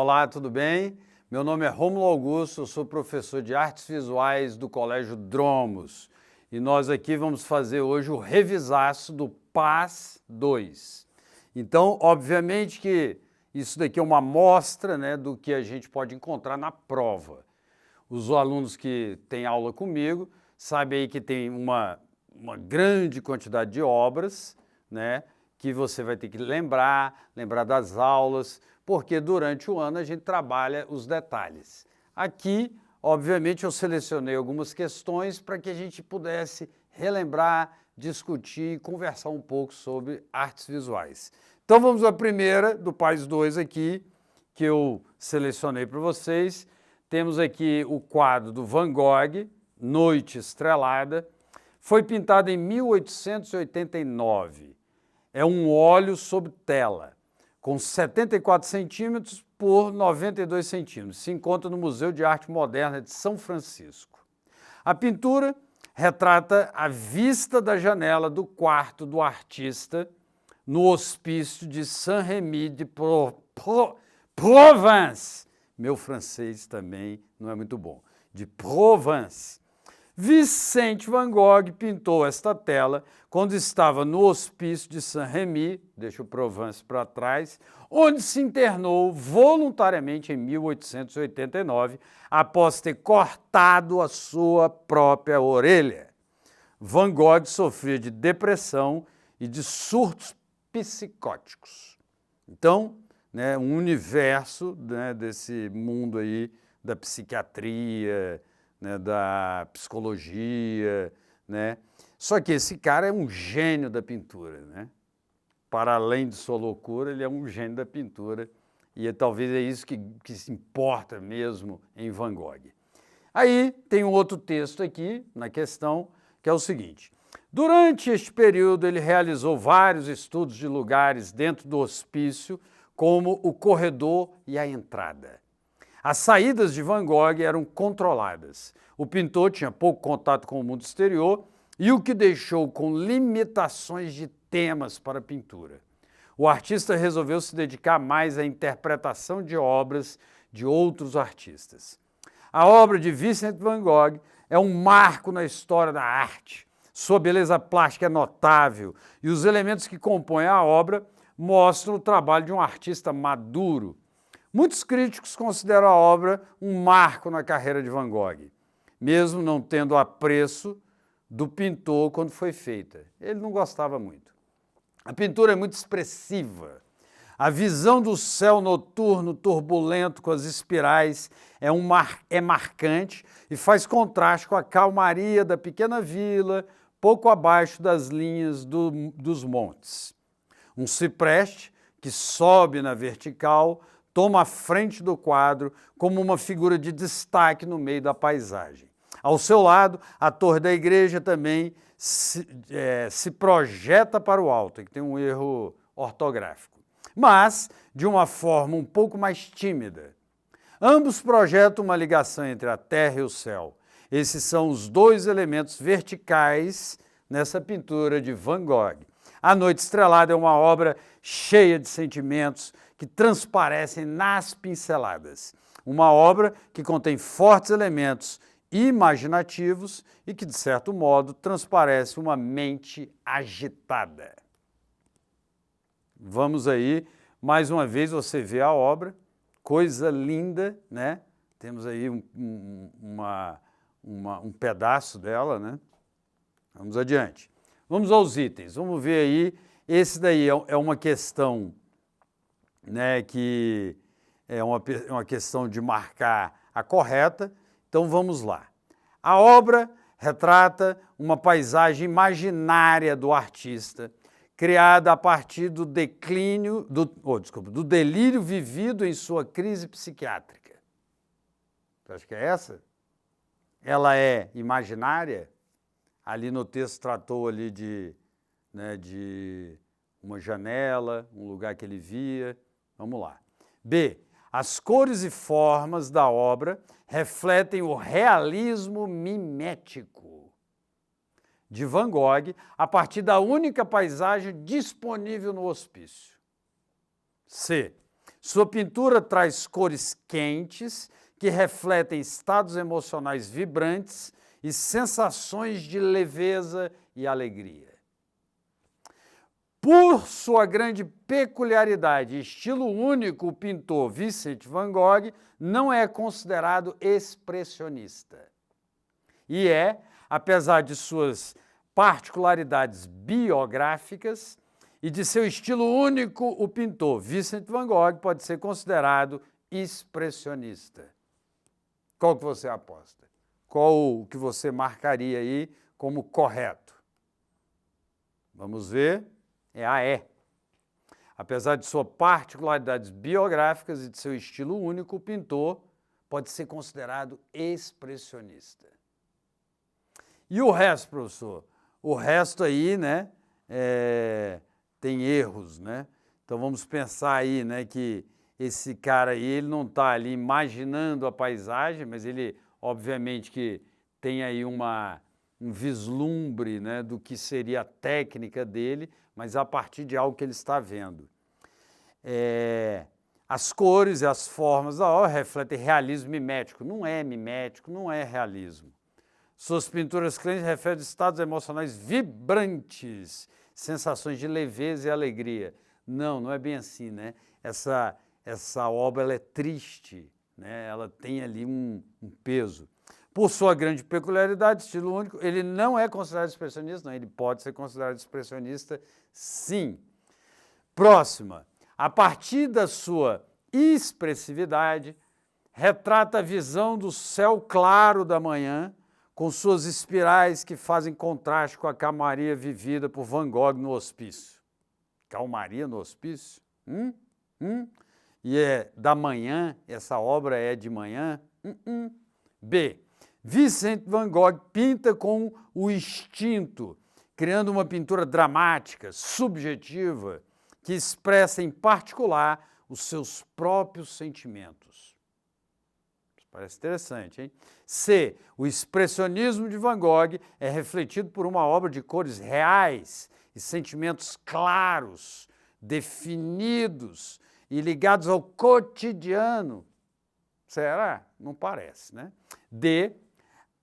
Olá, tudo bem? Meu nome é Rômulo Augusto, eu sou professor de artes visuais do Colégio Dromos e nós aqui vamos fazer hoje o revisaço do PAS 2. Então, obviamente que isso daqui é uma amostra, né, do que a gente pode encontrar na prova. Os alunos que têm aula comigo sabem aí que tem uma grande quantidade de obras, né, que você vai ter que lembrar das aulas, porque durante o ano a gente trabalha os detalhes. Aqui, obviamente, eu selecionei algumas questões para que a gente pudesse relembrar, discutir e conversar um pouco sobre artes visuais. Então vamos à primeira do PAS 2 aqui, que eu selecionei para vocês. Temos aqui o quadro do Van Gogh, Noite Estrelada. Foi pintado em 1889. É um óleo sobre tela, com 74 centímetros por 92 centímetros. Se encontra no Museu de Arte Moderna de São Francisco. A pintura retrata a vista da janela do quarto do artista no hospício de Saint-Rémy de Provence. Meu francês também não é muito bom. De Provence. Vicente Van Gogh pintou esta tela quando estava no hospício de Saint-Rémy, deixa o Provence para trás, onde se internou voluntariamente em 1889, após ter cortado a sua própria orelha. Van Gogh sofria de depressão e de surtos psicóticos. Então, né, um universo, né, desse mundo aí da psiquiatria, né, da psicologia, né? Só que esse cara é um gênio da pintura, né? Para além de sua loucura, ele é um gênio da pintura e talvez é isso que se importa mesmo em Van Gogh. Aí tem um outro texto aqui na questão, que é o seguinte: durante este período ele realizou vários estudos de lugares dentro do hospício, como o corredor e a entrada. As saídas de Van Gogh eram controladas. O pintor tinha pouco contato com o mundo exterior e o que deixou com limitações de temas para a pintura. O artista resolveu se dedicar mais à interpretação de obras de outros artistas. A obra de Vincent Van Gogh é um marco na história da arte. Sua beleza plástica é notável e os elementos que compõem a obra mostram o trabalho de um artista maduro. Muitos críticos consideram a obra um marco na carreira de Van Gogh, mesmo não tendo apreço do pintor quando foi feita. Ele não gostava muito. A pintura é muito expressiva. A visão do céu noturno turbulento com as espirais é marcante e faz contraste com a calmaria da pequena vila, pouco abaixo das linhas dos montes. Um cipreste que sobe na vertical toma a frente do quadro como uma figura de destaque no meio da paisagem. Ao seu lado, a torre da igreja também se projeta para o alto, que tem um erro ortográfico, mas de uma forma um pouco mais tímida. Ambos projetam uma ligação entre a terra e o céu. Esses são os dois elementos verticais nessa pintura de Van Gogh. A Noite Estrelada é uma obra cheia de sentimentos que transparecem nas pinceladas. Uma obra que contém fortes elementos imaginativos e que, de certo modo, transparece uma mente agitada. Vamos aí, mais uma vez você vê a obra, coisa linda, né? Temos aí um pedaço dela, né? Vamos adiante. Vamos aos itens, vamos ver aí, esse daí é uma questão, né, que é uma questão de marcar a correta, então vamos lá. A obra retrata uma paisagem imaginária do artista, criada a partir do delírio vivido em sua crise psiquiátrica. Você acha que é essa? Ela é imaginária? Ali no texto tratou ali de uma janela, um lugar que ele via. Vamos lá. B. As cores e formas da obra refletem o realismo mimético de Van Gogh a partir da única paisagem disponível no hospício. C. Sua pintura traz cores quentes que refletem estados emocionais vibrantes e sensações de leveza e alegria. Por sua grande peculiaridade e estilo único, o pintor Vincent van Gogh não é considerado expressionista. E apesar de suas particularidades biográficas e de seu estilo único, o pintor Vincent van Gogh pode ser considerado expressionista. Qual que você aposta? Qual o que você marcaria aí como correto? Vamos ver. É a E. Apesar de suas particularidades biográficas e de seu estilo único, o pintor pode ser considerado expressionista. E o resto, professor? O resto aí, né, tem erros, né? Então vamos pensar aí, né, que esse cara aí, ele não está ali imaginando a paisagem, mas ele, obviamente, que tem aí um vislumbre, né, do que seria a técnica dele, mas a partir de algo que ele está vendo. As cores e as formas da obra refletem realismo mimético. Não é mimético, não é realismo. Suas pinturas clãs refletem estados emocionais vibrantes, sensações de leveza e alegria. Não é bem assim, né? Essa obra ela é triste, né? Ela tem ali um peso. Por sua grande peculiaridade, estilo único, ele não é considerado expressionista, não, ele pode ser considerado expressionista, sim. Próxima. A partir da sua expressividade, retrata a visão do céu claro da manhã, com suas espirais que fazem contraste com a calmaria vivida por Van Gogh no hospício. Calmaria no hospício? E é da manhã, essa obra é de manhã? B. Vincent van Gogh pinta com o instinto, criando uma pintura dramática, subjetiva, que expressa em particular os seus próprios sentimentos. Parece interessante, hein? C. O expressionismo de Van Gogh é refletido por uma obra de cores reais e sentimentos claros, definidos e ligados ao cotidiano. Será? Não parece, né? D.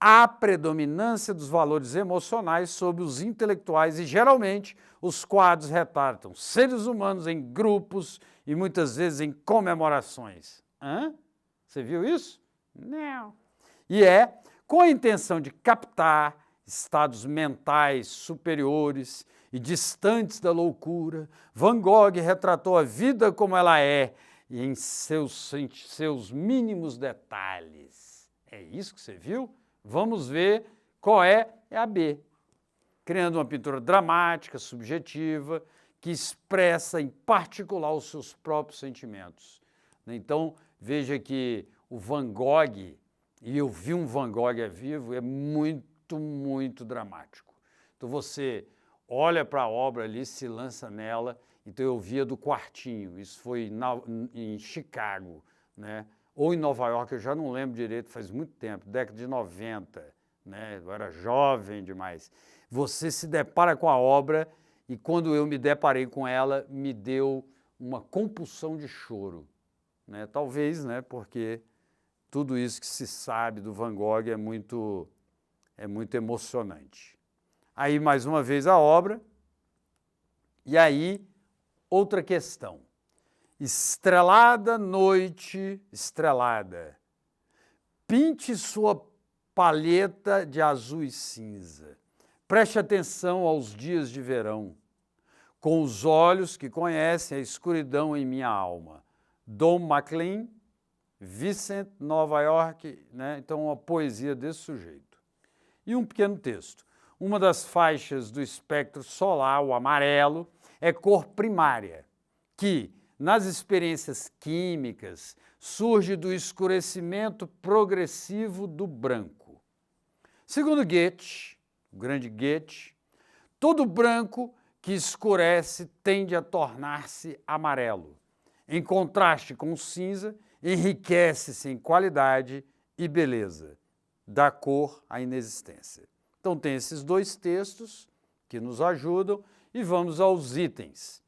A predominância dos valores emocionais sobre os intelectuais e, geralmente, os quadros retratam seres humanos em grupos e, muitas vezes, em comemorações. Você viu isso? Não. E com a intenção de captar estados mentais superiores e distantes da loucura, Van Gogh retratou a vida como ela é e em seus mínimos detalhes. É isso que você viu? Vamos ver qual é a B. Criando uma pintura dramática, subjetiva, que expressa em particular os seus próprios sentimentos. Então, veja que o Van Gogh, e eu vi um Van Gogh ao vivo, é muito, muito dramático. Então você olha para a obra ali, se lança nela. Então eu via do quartinho, isso foi em Chicago, né? Ou em Nova York, eu já não lembro direito, faz muito tempo, década de 90, né? Eu era jovem demais. Você se depara com a obra e quando eu me deparei com ela, me deu uma compulsão de choro, né? Talvez, né, porque tudo isso que se sabe do Van Gogh é muito emocionante. Aí, mais uma vez, a obra. E aí, outra questão. Estrelada noite estrelada. Pinte sua palheta de azul e cinza. Preste atenção aos dias de verão, com os olhos que conhecem a escuridão em minha alma. Don McLean, Vincent, Nova York, né? Então, uma poesia desse sujeito. E um pequeno texto. Uma das faixas do espectro solar, o amarelo, é cor primária, que, nas experiências químicas, surge do escurecimento progressivo do branco. Segundo Goethe, o grande Goethe, todo branco que escurece tende a tornar-se amarelo. Em contraste com o cinza, enriquece-se em qualidade e beleza, dá cor à inexistência. Então tem esses dois textos que nos ajudam e vamos aos itens.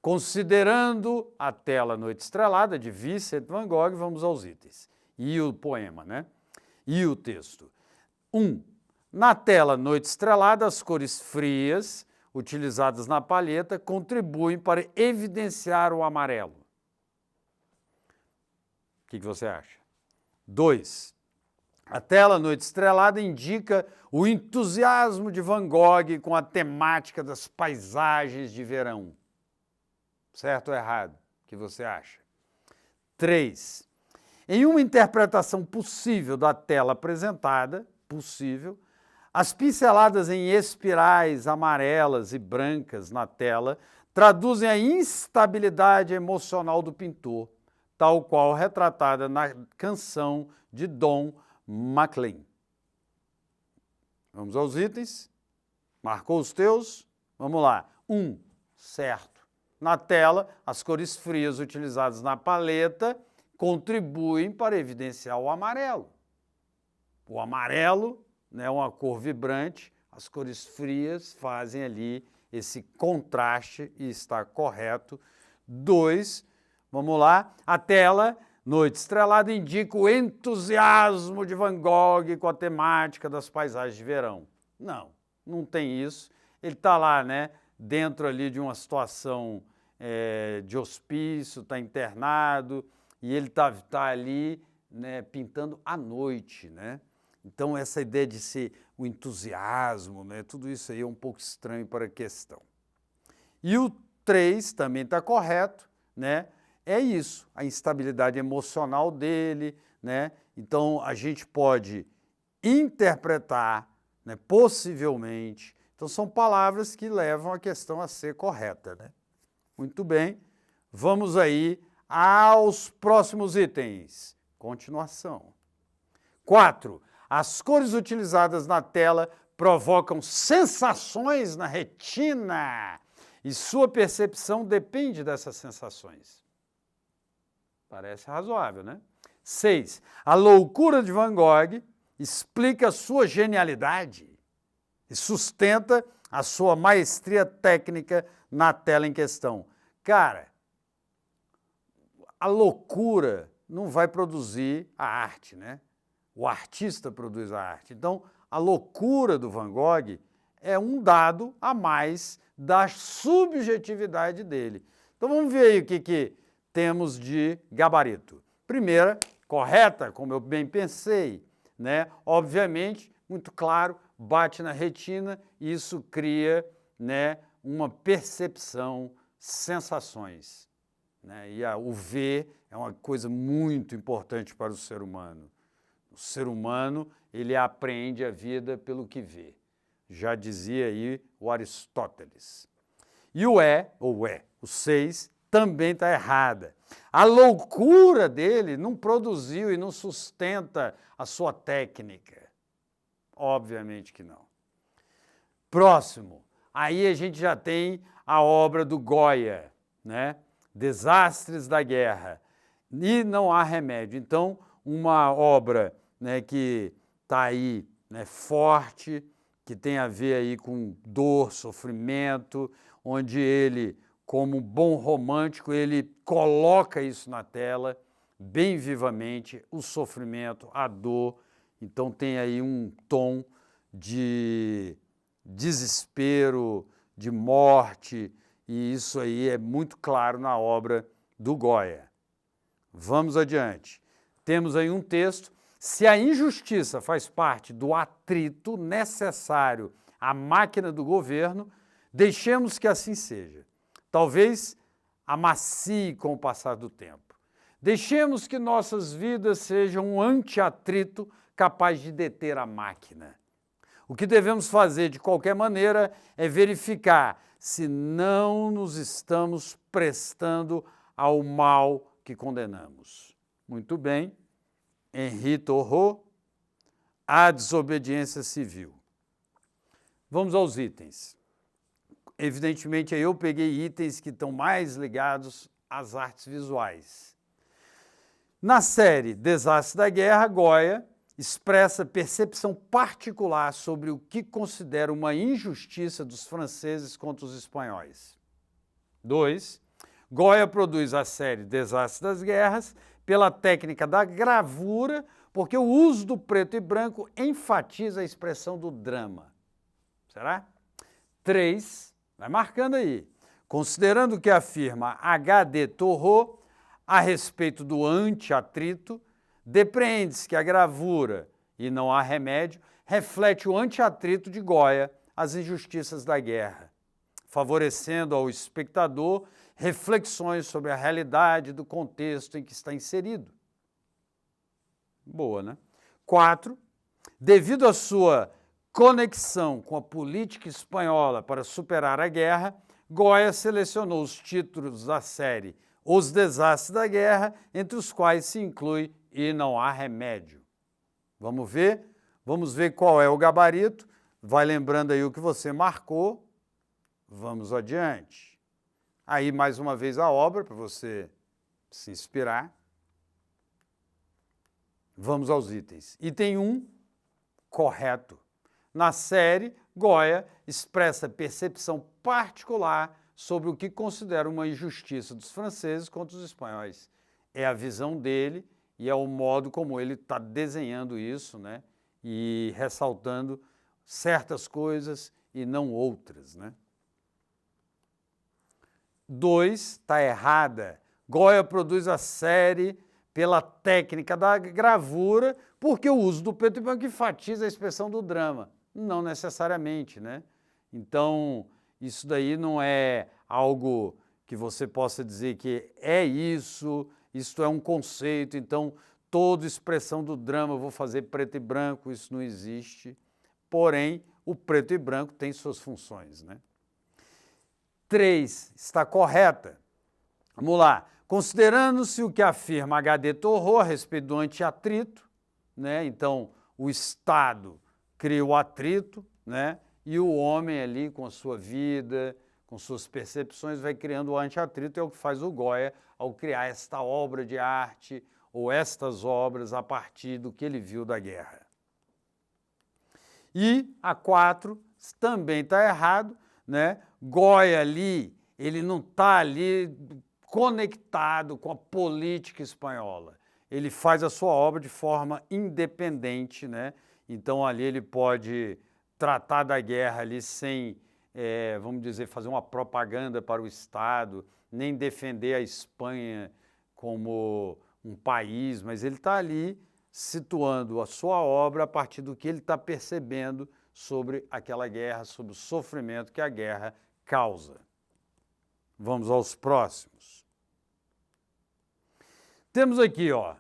Considerando a tela Noite Estrelada, de Vincent van Gogh, vamos aos itens. E o poema, né? E o texto. 1. Na tela Noite Estrelada, as cores frias, utilizadas na palheta, contribuem para evidenciar o amarelo. O que você acha? 2. A tela Noite Estrelada indica o entusiasmo de Van Gogh com a temática das paisagens de verão. Certo ou errado? O que você acha? 3. Em uma interpretação possível da tela apresentada, as pinceladas em espirais amarelas e brancas na tela traduzem a instabilidade emocional do pintor, tal qual retratada na canção de Don McLean. Vamos aos itens. Marcou os teus? Vamos lá. 1. Certo. Na tela, as cores frias utilizadas na paleta contribuem para evidenciar o amarelo. O amarelo, né, é uma cor vibrante, as cores frias fazem ali esse contraste e está correto. 2. Vamos lá. A tela Noite Estrelada indica o entusiasmo de Van Gogh com a temática das paisagens de verão. Não tem isso. Ele está lá, né, dentro ali de uma situação de hospício, está internado, e ele está ali, né, pintando à noite, né? Então, essa ideia de ser o entusiasmo, né, tudo isso aí é um pouco estranho para a questão. E o 3 também está correto, né? É isso, a instabilidade emocional dele, né? Então, a gente pode interpretar, né, possivelmente. Então, são palavras que levam a questão a ser correta, né? Muito bem, vamos aí aos próximos itens. Continuação. 4. As cores utilizadas na tela provocam sensações na retina e sua percepção depende dessas sensações. Parece razoável, né? 6. A loucura de Van Gogh explica sua genialidade e sustenta a sua maestria técnica na tela em questão. Cara, a loucura não vai produzir a arte, né? O artista produz a arte. Então, a loucura do Van Gogh é um dado a mais da subjetividade dele. Então, vamos ver aí o que temos de gabarito. Primeira, correta, como eu bem pensei, né? Obviamente, muito claro, bate na retina e isso cria, né, uma percepção, sensações, né? E o ver é uma coisa muito importante para o ser humano. O ser humano, ele apreende a vida pelo que vê. Já dizia aí o Aristóteles. E o 6, também está errada. A loucura dele não produziu e não sustenta a sua técnica. Obviamente que não. Próximo. Aí a gente já tem a obra do Goya, né? Desastres da Guerra. E não há remédio. Então, uma obra, né, que está aí, né, forte, que tem a ver aí com dor, sofrimento, onde ele, como bom romântico, ele coloca isso na tela, bem vivamente, o sofrimento, a dor. Então tem aí um tom de desespero, de morte, e isso aí é muito claro na obra do Goya. Vamos adiante. Temos aí um texto. Se a injustiça faz parte do atrito necessário à máquina do governo, deixemos que assim seja. Talvez amacie com o passar do tempo. Deixemos que nossas vidas sejam um anti-atrito capaz de deter a máquina. O que devemos fazer, de qualquer maneira, é verificar se não nos estamos prestando ao mal que condenamos. Muito bem. Henri Thoreau, A Desobediência Civil. Vamos aos itens. Evidentemente, eu peguei itens que estão mais ligados às artes visuais. Na série Desastres da Guerra, Goya expressa percepção particular sobre o que considera uma injustiça dos franceses contra os espanhóis. 2. Goya produz a série Desastres das Guerras pela técnica da gravura, porque o uso do preto e branco enfatiza a expressão do drama. Será? 3, vai marcando aí. Considerando o que afirma H.D. Torrot a respeito do anti-atrito, depreende-se que a gravura, e não há remédio, reflete o anti-atrito de Goya às injustiças da guerra, favorecendo ao espectador reflexões sobre a realidade do contexto em que está inserido. Boa, né? 4, devido à sua conexão com a política espanhola para superar a guerra, Goya selecionou os títulos da série Os Desastres da Guerra, entre os quais se inclui E Não Há Remédio. Vamos ver? Vamos ver qual é o gabarito. Vai lembrando aí o que você marcou. Vamos adiante. Aí, mais uma vez, a obra, para você se inspirar. Vamos aos itens. Item 1, correto. Na série, Goya expressa percepção particular sobre o que considera uma injustiça dos franceses contra os espanhóis. É a visão dele e é o modo como ele está desenhando isso, né? E ressaltando certas coisas e não outras, né? 2, está errada. Goya produz a série pela técnica da gravura, porque o uso do preto e branco enfatiza a expressão do drama. Não necessariamente, né? Então, isso daí não é algo que você possa dizer que é isso, isto é um conceito, então toda expressão do drama eu vou fazer preto e branco, isso não existe. Porém, o preto e branco tem suas funções, né? 3, está correta. Vamos lá. Considerando-se o que afirma H.D. Torrot a respeito do anti-atrito, né? Então, o Estado cria o atrito, né? E o homem ali, com a sua vida, com suas percepções, vai criando o anti-atrito, é o que faz o Goya ao criar esta obra de arte ou estas obras a partir do que ele viu da guerra. E a 4 também está errado, né? Goya ali, ele não está ali conectado com a política espanhola. Ele faz a sua obra de forma independente, né? Então ali ele pode tratar da guerra ali sem, vamos dizer, fazer uma propaganda para o Estado, nem defender a Espanha como um país, mas ele está ali situando a sua obra a partir do que ele está percebendo sobre aquela guerra, sobre o sofrimento que a guerra causa. Vamos aos próximos. Temos aqui, ó,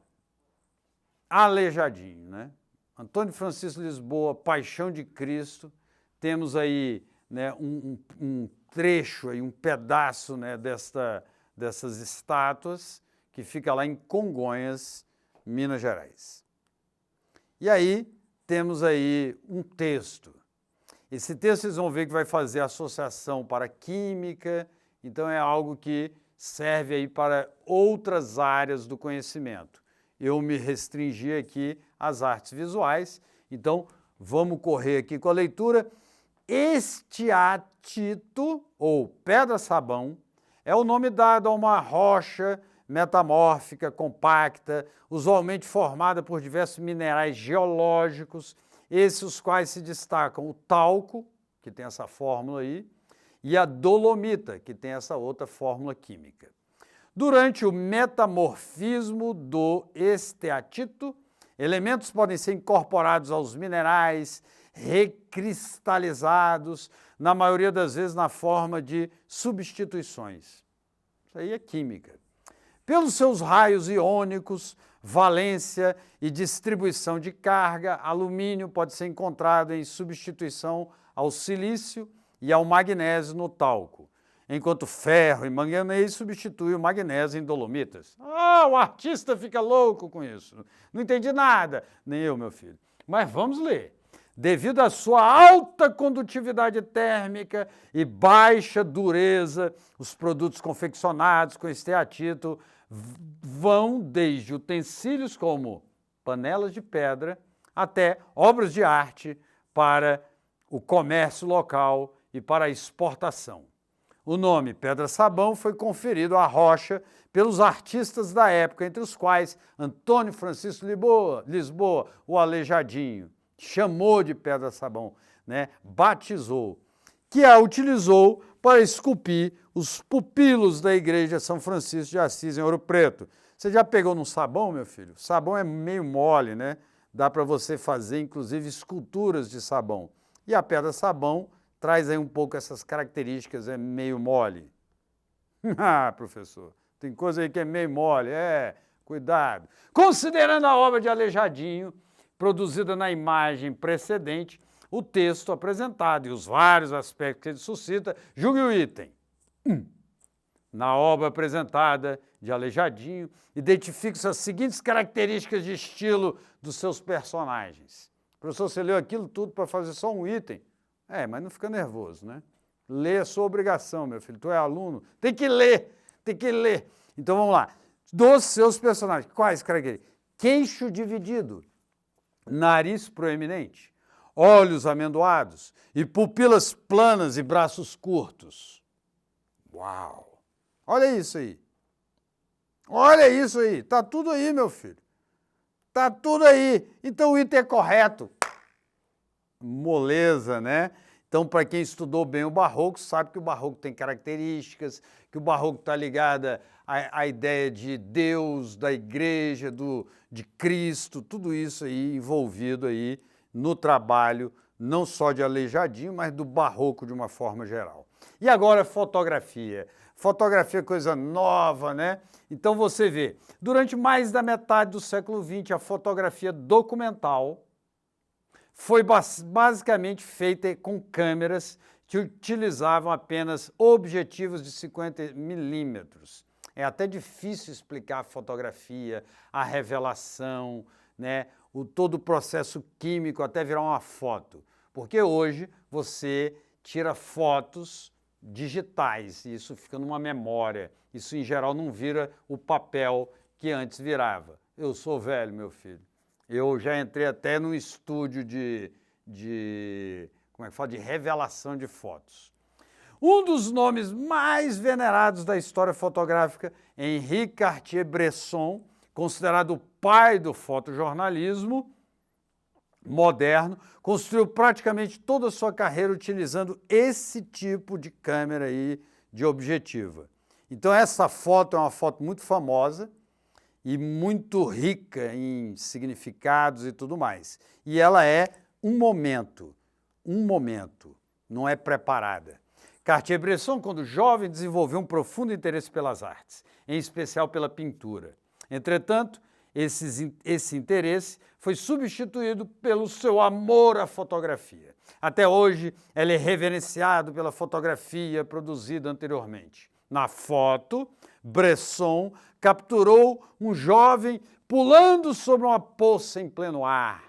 Aleijadinho, né? Antônio Francisco Lisboa, Paixão de Cristo. Temos aí, né, um trecho, aí, um pedaço, né, dessas estátuas que fica lá em Congonhas, Minas Gerais. E aí temos aí um texto. Esse texto vocês vão ver que vai fazer associação para química, então é algo que serve aí para outras áreas do conhecimento. Eu me restringi aqui às artes visuais, então vamos correr aqui com a leitura. Esteatito, ou pedra-sabão, é o nome dado a uma rocha metamórfica, compacta, usualmente formada por diversos minerais geológicos, esses os quais se destacam o talco, que tem essa fórmula aí, e a dolomita, que tem essa outra fórmula química. Durante o metamorfismo do esteatito, elementos podem ser incorporados aos minerais, recristalizados, na maioria das vezes na forma de substituições. Isso aí é química. Pelos seus raios iônicos, valência e distribuição de carga, alumínio pode ser encontrado em substituição ao silício e ao magnésio no talco, enquanto ferro e manganês substituem o magnésio em dolomitas. O artista fica louco com isso. Não entendi nada. Nem eu, meu filho. Mas vamos ler. Devido à sua alta condutividade térmica e baixa dureza, os produtos confeccionados com esteatito vão desde utensílios como panelas de pedra até obras de arte para o comércio local e para a exportação. O nome pedra-sabão foi conferido à rocha pelos artistas da época, entre os quais Antônio Francisco Lisboa, o Aleijadinho, chamou de pedra-sabão, né? Batizou, que a utilizou para esculpir os pupilos da igreja de São Francisco de Assis em Ouro Preto. Você já pegou num sabão, meu filho? Sabão é meio mole, né? Dá para você fazer, inclusive, esculturas de sabão. E a pedra-sabão traz aí um pouco essas características, é meio mole. Ah, professor, tem coisa aí que é meio mole, cuidado. Considerando a obra de Aleijadinho, produzida na imagem precedente, o texto apresentado e os vários aspectos que ele suscita, julgue o item. Na obra apresentada de Aleijadinho, identifica-se as seguintes características de estilo dos seus personagens. Professor, você leu aquilo tudo para fazer só um item? Mas não fica nervoso, né? Lê a sua obrigação, meu filho. Tu é aluno, tem que ler, tem que ler. Então vamos lá. Dos seus personagens, quais características? Queixo dividido, nariz proeminente, olhos amendoados e pupilas planas e braços curtos. Uau! Olha isso aí. Olha isso aí. Tá tudo aí, meu filho. Tá tudo aí. Então o item é correto. Moleza, né? Então, para quem estudou bem o Barroco, sabe que o Barroco tem características, que o Barroco está ligado à ideia de Deus, da igreja, de Cristo, tudo isso aí envolvido aí no trabalho, não só de Aleijadinho, mas do Barroco de uma forma geral. E agora fotografia. Fotografia é coisa nova, né? Então você vê, durante mais da metade do século XX, a fotografia documental foi basicamente feita com câmeras que utilizavam apenas objetivos de 50 milímetros. É até difícil explicar a fotografia, a revelação, né? Todo o processo químico até virar uma foto. Porque hoje você tira fotos digitais e isso fica numa memória. Isso, em geral, não vira o papel que antes virava. Eu sou velho, meu filho. Eu já entrei até num estúdio de revelação de fotos. Um dos nomes mais venerados da história fotográfica, Henri Cartier-Bresson, considerado o pai do fotojornalismo moderno, construiu praticamente toda a sua carreira utilizando esse tipo de câmera aí de objetiva. Então essa foto é uma foto muito famosa, e muito rica em significados e tudo mais. E ela é um momento, não é preparada. Cartier-Bresson, quando jovem, desenvolveu um profundo interesse pelas artes, em especial pela pintura. Entretanto, esse interesse foi substituído pelo seu amor à fotografia. Até hoje, ele é reverenciado pela fotografia produzida anteriormente. Na foto, Bresson capturou um jovem pulando sobre uma poça em pleno ar.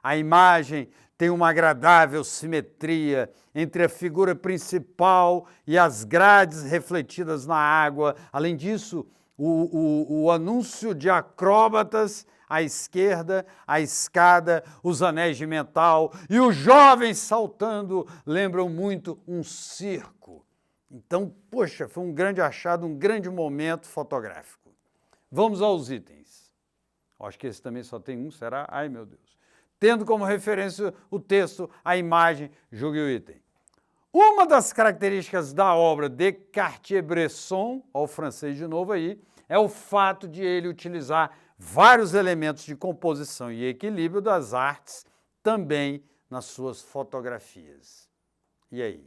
A imagem tem uma agradável simetria entre a figura principal e as grades refletidas na água. Além disso, o anúncio de acróbatas à esquerda, a escada, os anéis de metal e o jovem saltando lembram muito um circo. Então, poxa, foi um grande achado, um grande momento fotográfico. Vamos aos itens. Acho que esse também só tem um, será? Ai, meu Deus. Tendo como referência o texto, a imagem, julgue o item. Uma das características da obra de Cartier-Bresson, ao francês de novo aí, é o fato de ele utilizar vários elementos de composição e equilíbrio das artes também nas suas fotografias. E aí?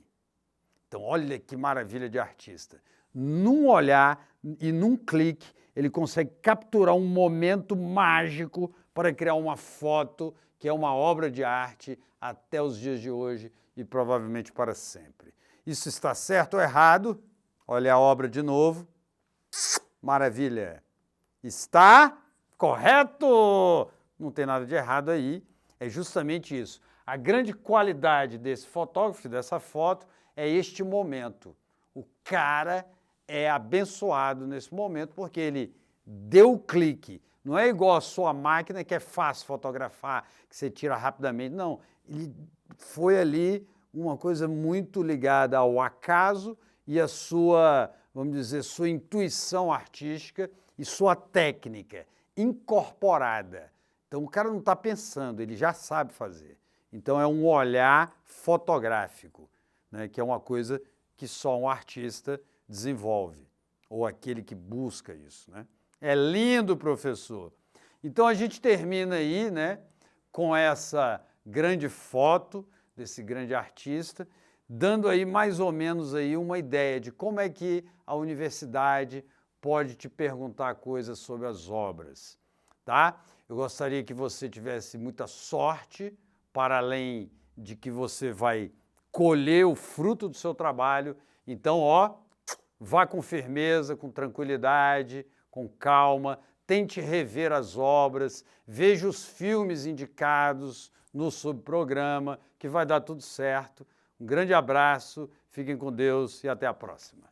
Então, olha que maravilha de artista. Num olhar e num clique, ele consegue capturar um momento mágico para criar uma foto que é uma obra de arte até os dias de hoje e provavelmente para sempre. Isso está certo ou errado? Olha a obra de novo. Maravilha. Está correto! Não tem nada de errado aí. É justamente isso. A grande qualidade desse fotógrafo, dessa foto, é este momento. O cara é abençoado nesse momento porque ele deu o clique. Não é igual a sua máquina que é fácil fotografar, que você tira rapidamente. Não, ele foi ali uma coisa muito ligada ao acaso e a sua, vamos dizer, sua intuição artística e sua técnica incorporada. Então o cara não está pensando, ele já sabe fazer. Então é um olhar fotográfico, né, que é uma coisa que só um artista desenvolve, ou aquele que busca isso, né? É lindo, professor. Então a gente termina aí, né, com essa grande foto desse grande artista, dando aí mais ou menos aí uma ideia de como é que a universidade pode te perguntar coisas sobre as obras, tá? Eu gostaria que você tivesse muita sorte, para além de que você vai colher o fruto do seu trabalho. Então, ó, vá com firmeza, com tranquilidade, com calma, tente rever as obras, veja os filmes indicados no subprograma, que vai dar tudo certo. Um grande abraço, fiquem com Deus e até a próxima.